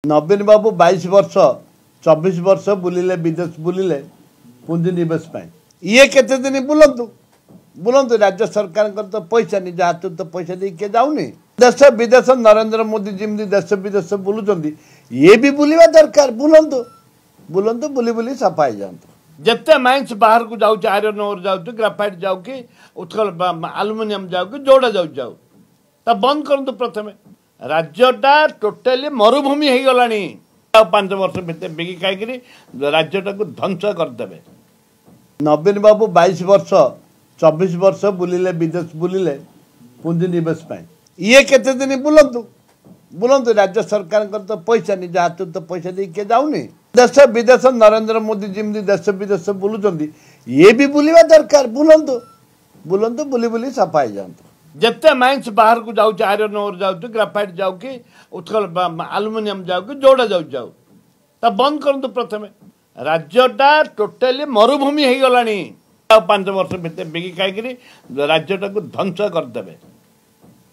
नवीन बाबू 22 वर्ष 24 वर्ष बुलिले विदेश बुलिले पुंजी निवेश ये केते दिन बुलंतु बुलंतु राज्य सरकार तो पैसा निज हाथ तो पैसा दे के जाऊनी देश विदेश नरेंद्र मोदी जमी देश विदेश बुलूं ये भी बुलवा दरकार बुलंतु बुलंतु बुली बुली सफाई जातु जिते माइंस बाहर को जाऊँ आयरन ओर जाऊँ ग्राफाइट जाऊ कि उत्कल आलुमिनियम जाऊ कि जोड़ा जाऊ जाऊ ता बंद करतु प्रथम राज्यटा टोटाली मरुभूमि हो गलानी 5 वर्ष भितर बिकी खाई राज्यटा को ध्वंस करदे। नवीन बाबू 22 वर्ष 24 वर्ष बुलिले विदेश बुलिले पुंजी निवेश ये केते दिन बुलंतु बुलंतु राज्य सरकार तो पैसा निज हाथ तो पैसा दे के जाऊनी देश विदेश नरेंद्र मोदी जमी देश विदेश बुलूं ये भी बुलवा दरकार बुलंतु बुलंतु बुली बुली सफाई जातु जिते माइंस बाहर को जाऊँ आयरन ओर जाऊँ ग्राफाइट जाऊ कि उत्कल आलुमिनियम जाऊ कि जोड़ा जाऊ जाऊ ता बंद करतु प्रथम राज्यटा टोटाली मरुभूमि हो गलानी 5 वर्ष भितर बिकी खाई राज्यटा को ध्वंस करदे।